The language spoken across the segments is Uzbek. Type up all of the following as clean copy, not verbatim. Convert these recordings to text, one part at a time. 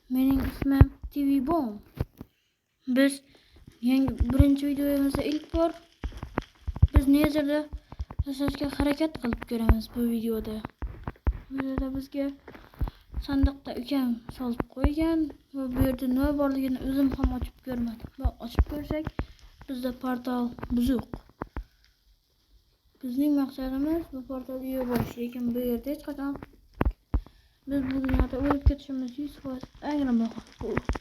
Mening ismim TV Bomb. Biz birinchi videomizda ilk bor biz Nezerda yasashga harakat qilib ko'ramiz bu videoda. Bu videoda bizga sandiqda ukam solib qo'ygan va bu yerda nima borligini o'zim ham ochib ko'rmadim. Va ochib ko'rsak bizda portal buzuq. Bizning maqsadimiz bu portalga yo'l borish, lekin bu yerda hech qachon biz bu dunyoda o'lib ketishimiz 100% anglamoqda.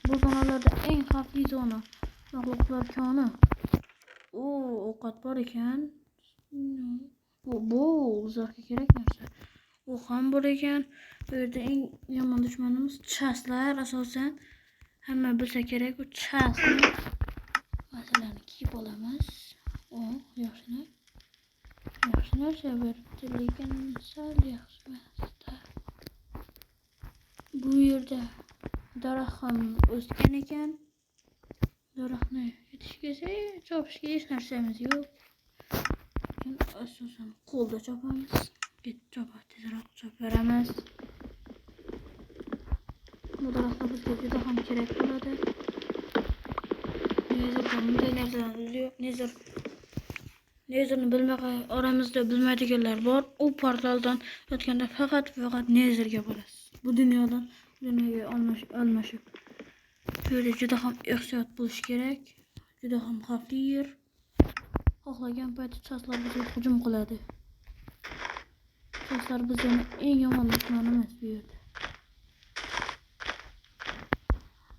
Bu zonalarda eng xavfli zona. Maxluqlar koni. Ovqat bor ekan. Bu uzoqqa kerak narsa. U ham bor ekan. Bu yerda eng yomon dushmanimiz chaslar asosan. Hamma bilsa kerak u chasni. Masalan, kiyib olamiz. Yaxshi narsa beribdi, lekin sal yaxshi emasda. Bu yerda daraxt ham o'sgan ekan. Daraxtni yetishga chopishga hech narsamiz yo'q. Asosan qo'lda chopamiz. Tezroq choparamiz. Bu daraxtlar bizga juda ham kerak bo'ladi. Bunday narsalar yo'q. Nezerni bilmay oramizda bilmaydiganlar bor. U portaldan o'tganda faqat Nezerga borasiz. Bu dunyoga almashib. Bu yerda juda ham ehtiyot bo'lish kerak. Juda ham xavfli yer. Xohlagan payti chaslar bizga hujum qiladi. Chaslar bizning eng yomon dushmanimiz bu yerda.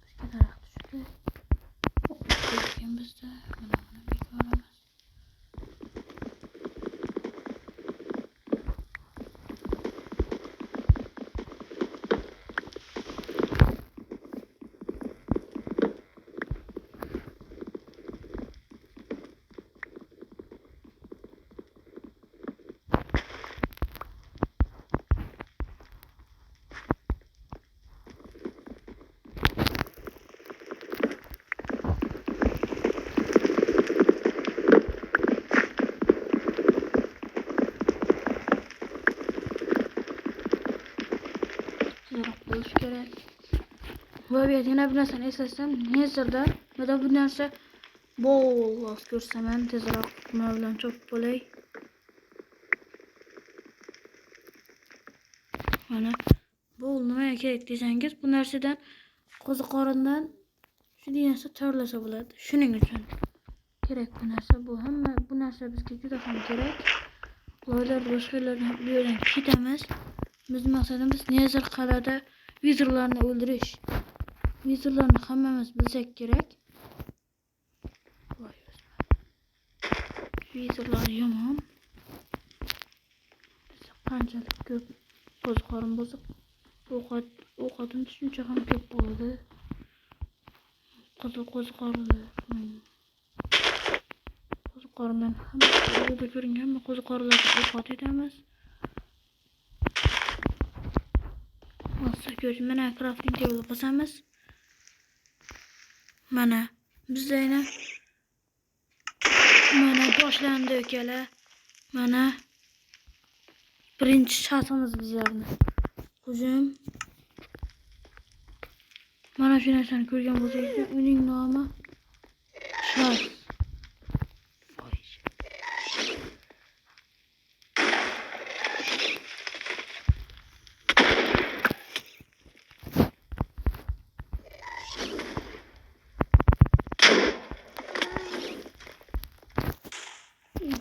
Bizga daraxt tushdi. Bizda mana bekoramiz. Bo'lish kerak. Va yana bir narsani eslasam, Nezerda mana bu narsa bo'los ko'rsaman, tezroq nima bilan chopib bo'lay. Mana bu nimaga kerak desangiz, bu narsadan qo'ziqorindan shu narsa tayyorlasa bo'ladi. Shuning uchun kerak bu narsa. Bu narsa bizga juda ham kerak. Loylar boshqalarni bu yerdan ketamiz. Bizning maqsadimiz Nezer qal'ada vizorlarni o'ldirish. Vizorlarni hammamiz bilsak kerak. Vizorlar yomon. Qanchalik ko'p qo'ziqorin bo'lsa, ovqatim shuncha ham ko'p bo'ladi. Qo'ziqorindan hamma yerda ko'ringan qo'ziqorinlarni ovqat etamiz. Mana crafting table bosamiz. Mana bizda mana boshlandi ukalar. Mana birinchi chasimiz bizlarni. Hujum. Mana shu narsani ko'rgan bo'lsangiz, uning nomi Chas.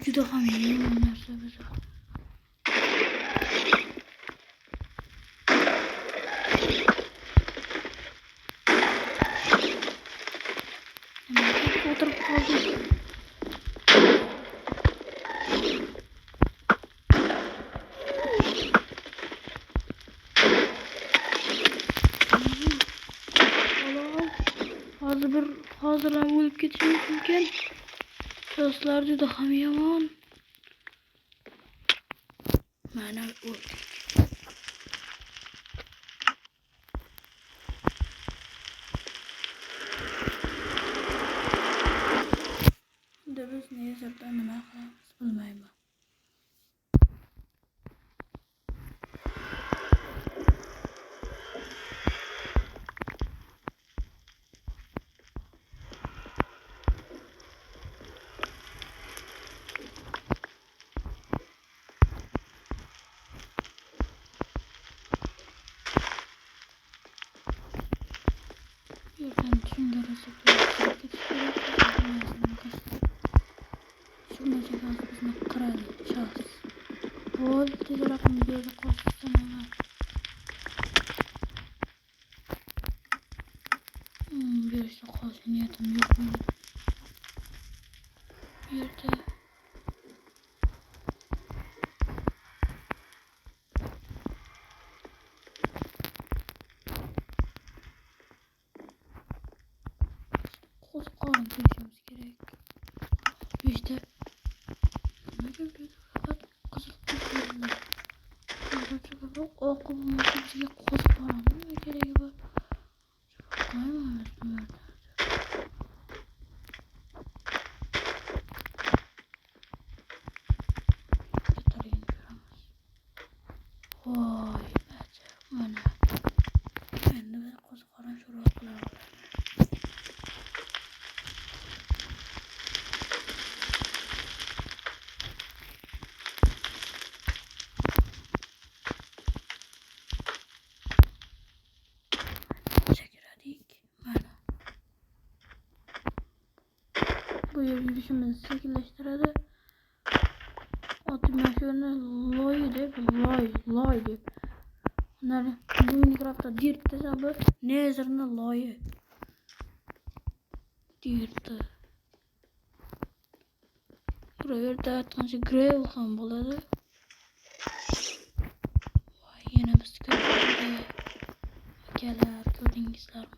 Juda ham yomon narsa bizda. O'tirib qoldik. Hozir ham o'lib ketishimiz mumkin. Chaslar juda ham yomon. Mana o'ldik. Biz Nezerda nima qilamiz bilmayman. Yerden düşündürüp şuna cevabı bizden kırar şahs. Bol tezrakım bir koşsana. Bir işte koşun niyetim yok mu? Yerde koş karın geçmemiz gerek. İşte ne görüyoruz? Fakat kızıl kızıllar. Okulun bize koş karın ne gereği var? Kaymamış mı? Getireyim şuramız. Vay bence bana. Ben de koş karın şuraya koyalım. Çekiradik. Bana. Bu yürüyüşümüzü şekilleştirdi. Otomasyonu loy deyip loy deyip. Bunları bu Minecraft'ta dirt hesabı Nether'ın loy dirt. Buraya da atınca gravel ham boladı. Vay yine biz köprüde. Geler gördüğünüzler mi?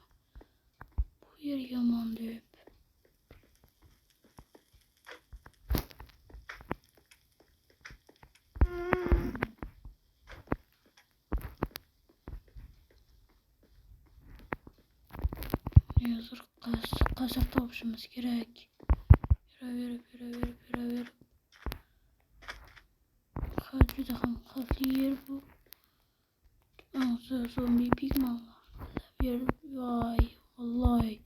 Bu yer yaman deyip. Yazır kasır topuşumuz gerek. Yürü. Hadi daha hafif yer bu. Ansa zombi pigman var. Vay vallahi.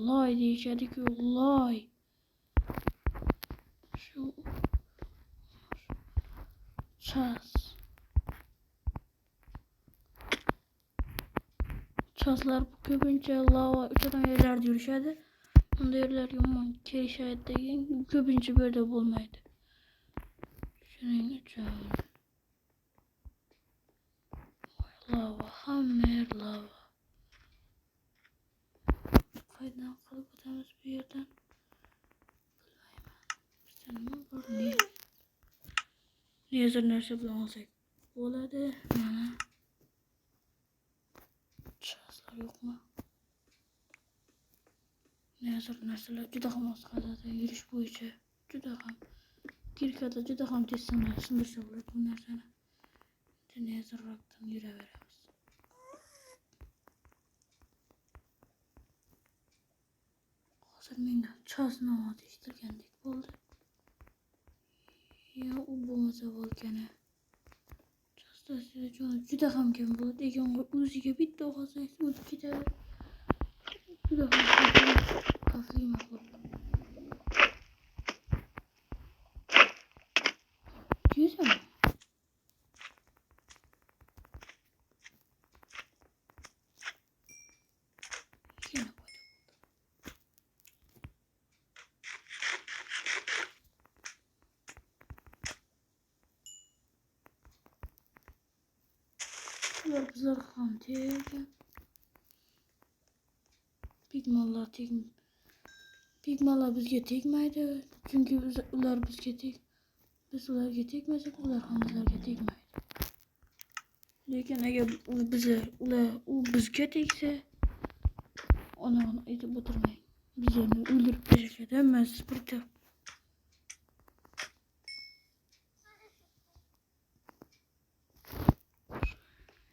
Lay diyeceğiz ki lay. Şu ças. Çaslar bu köpünce lava uçadan yerlerde yürüşerdi. Bunda yerler yaman kerişayet degen köpünce böyle olmaydı. Şunun için. Lava, hammer lava. Kaydan kalıp atamız bir yerden. Sen mi var niye? Niye zırnarsa bulamazsak? Oladı. Bana. Çaslar yok mu? Ne zırnarsalar juda ham az qoladi yurish bo'yicha. Juda ham. Kirkada juda ham tez sindirsa bo'ladi bu narsani. Ne zırraktan yuraveramiz. Hozir menga chos nomi eshitilgandek bo'ldi. Ya u bo'lmasa bo'lgani. Chosda juda ham kam bo'ladi. Egon o'ziga bitta olsangiz o'tib ketadi. Juda ham xavfli maxluq. Tuyuyorsun mu? Yine koydum. Ular bizler ham tegan. Pigmalar bizga tegmaydi. Çünkü ular bizga teg. Biz ularga tegmasak, ular ham bizlarga tegmaydi. Lekin agar u bizga tegsa, onu aytib o'tirmang. Bizlarni o'ldirib tashlashadi hammasi birga.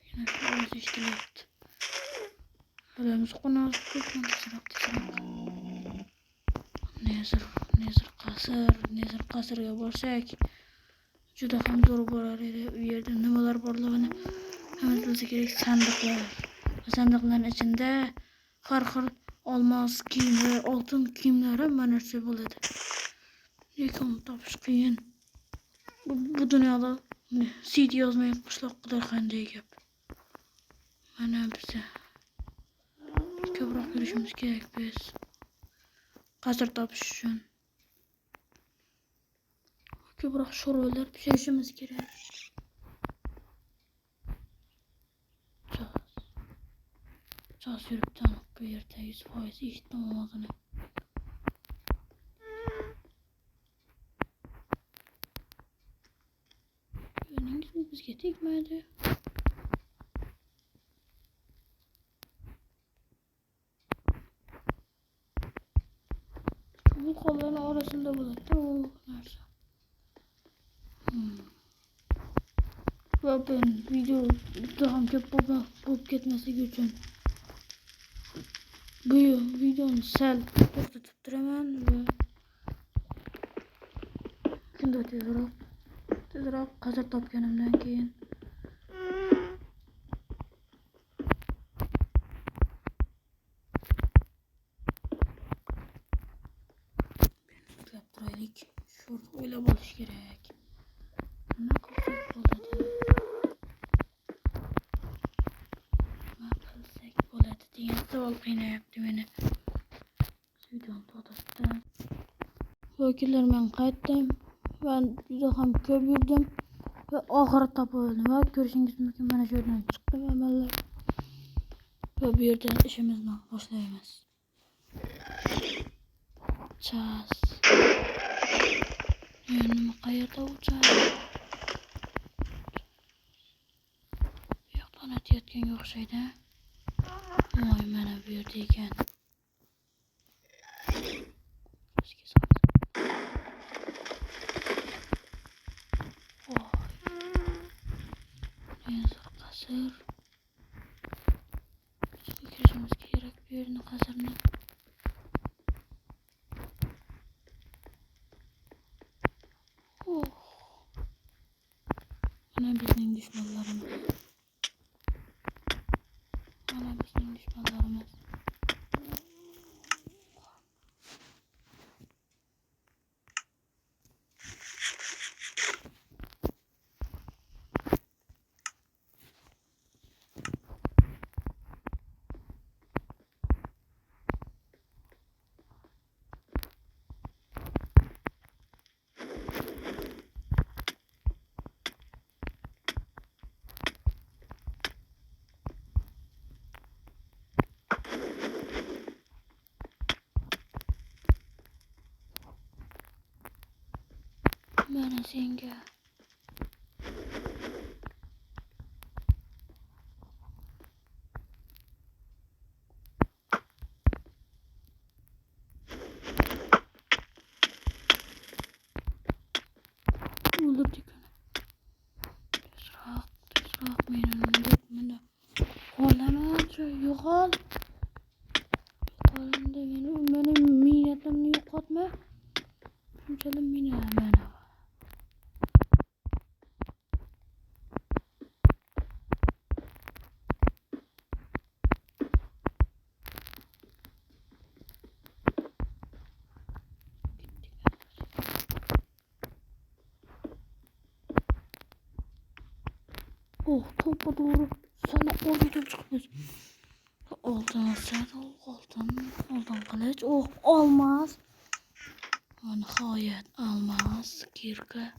Yana shu ovoz eshitilyapti. Bilamiz qo'namiz ko'pdan tezroq. Nezir qasrga borsak, juda ham zo'r bo'lar edi. U yerda nimalar borligini hamma bilsa kerak. Sandiqlar. Sandiqlarning ichida har xil olmos kiyimlar, oltin kiyimlar hamma narsa bo'ladi. Lekin topish qiyin. Bu dunyoda seed yozmay qishloq qudar qanday gap. Mana biza köpürak yürüyüşümüz gerek biz. Hazır tapış üçün. Köpürak şorolar pişirişimiz gerek. Çaz yürüp tanık bu yerde 100% işittim olmadığını. Görünüz mü bizge tekmedi. Bu kolların arasında buladı. Oh, nerede? Ve ben video daha köp bulup gitmesi için bu videonun sel to'xtatib turaman ve shunda tezroq qazir topganimdan keyin tutlab turaylik. Shu o'ylab olish kerak. Nima qilsak bo'ladi? Nima qilsak bo'ladi degan savol qiynayapti meni. Videoni to'xtatdim. Vakillar, men qaytdim. Ben juda ham ko'p yurdim ve oxiri topildim. Va ko'rishingiz mumkin, mana shu yerdan chiqdim amallar. Ve bu yerdan ishimizni boshlaymiz. Chas. Nima qayerda o'chadi? Bu yoqdan o'tayotganga o'xshaydi. Voy, mana bu yerda ekan. Qasır. Bizim kirishimiz kerak bu yerni qasırni. Mana bizning dushmanlarimiz. Mana senga. O'ldirdik uni. Tezroq meni unutmada. Qolamancha yo'qol. Qo'limda meni niyatimni yo'qotma. Shunchalik meni mana. Oh, topa doğru sana oradan çıkmış. Altın saddle, altın kılıç. Oh, olmaz. Nihayet almaz. Kirka.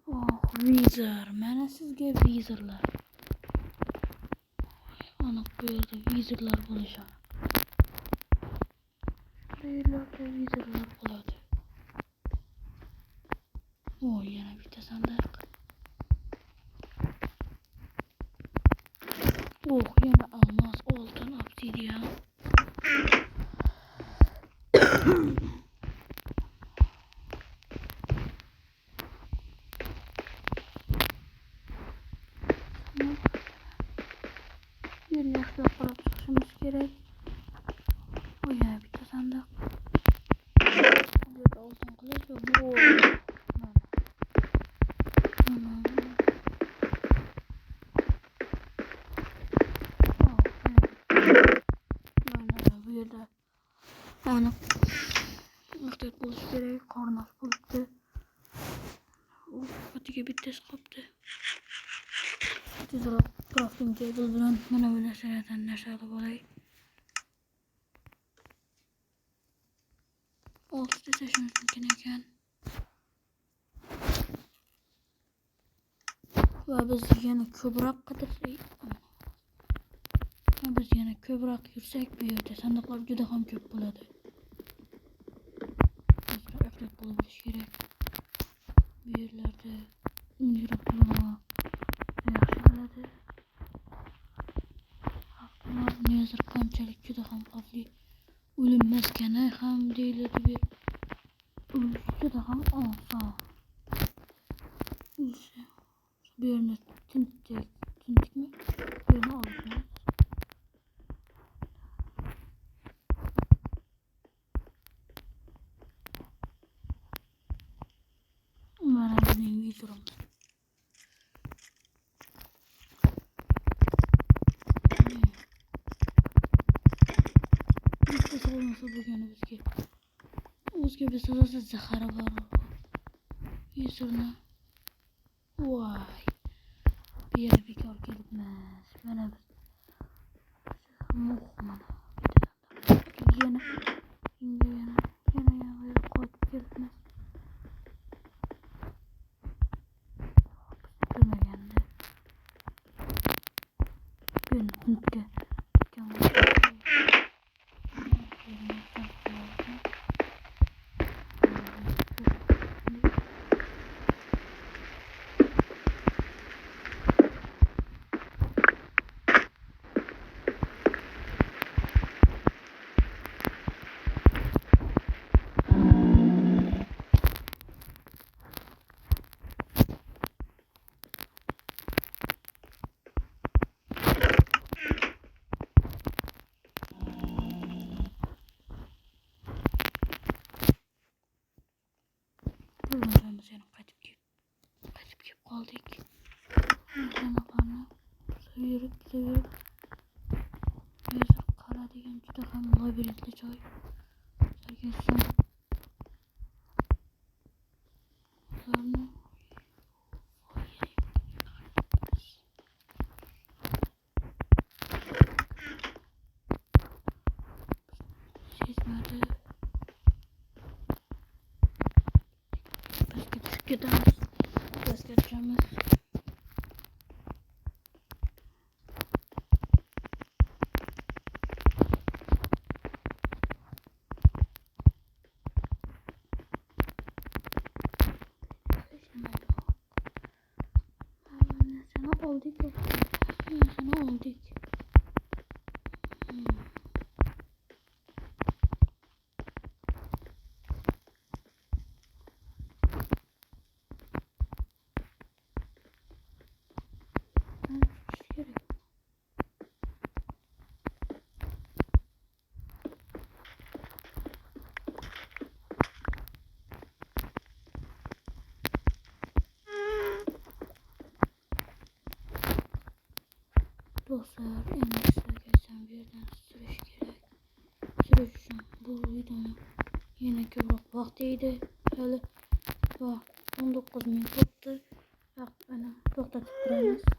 Oh, vizor. Mana sizga vizorlar. Ana bu yerda vizorlar bo'lishadi. Yerlarda vizorlar bo'ladi. Oh, yana bitta sandiq. Oh, yana almaz, oltin, obsidian. Yerni yaxshilab qarab chiqishimiz kerak. Oh, yana bitta sandiq. Bu yerda oltin qilish va bu Mıhtet buluş gerek. Karnas buluptu. Patiga bittes kaptı. Tezroq crafting table bilan mana bu narsalardan narsa olib olay. 6 ta seshimiz mumkin ekan. Va biz yana ko'proq qidirsak, biz yana ko'proq yursak bu yerda sandiqlar juda ham ko'p bo'ladi. Tezroq ehtiyot bo'lish kerak. Bu yerlarda yurib turmoq yaxshi bo'ladi. Nezir qanchalik juda ham xavfli o'lim maskani ham deyiladi. O'lish juda ham oson. Bu yerni tintikmi? Bu yerni olamiz. Mana bizning videom. Nasıl bugün bizga bir sırası zahara var. Yüzürüne. Vay. Bir yere bekar gelmez. Bana bir muhmana. Yana koyup gelmez. Bilmegende. Ben hünkü. Biz yana qaytib kelib qoldik. Sanaqlarni suyurib Nezir qala degan juda ham labirintli joy. Sarkashsan. Ularni sezmadi. Pastga tushib ketamiz. Pastga tushamiz. Sana oldik. Dostlar, en iyisi geçen bir yerden sürüş gerek. Sürüş için bu videonun yine köprü vaktiydi. Hali 19 minut tuttu. Bak bana to'xtatib turamiz.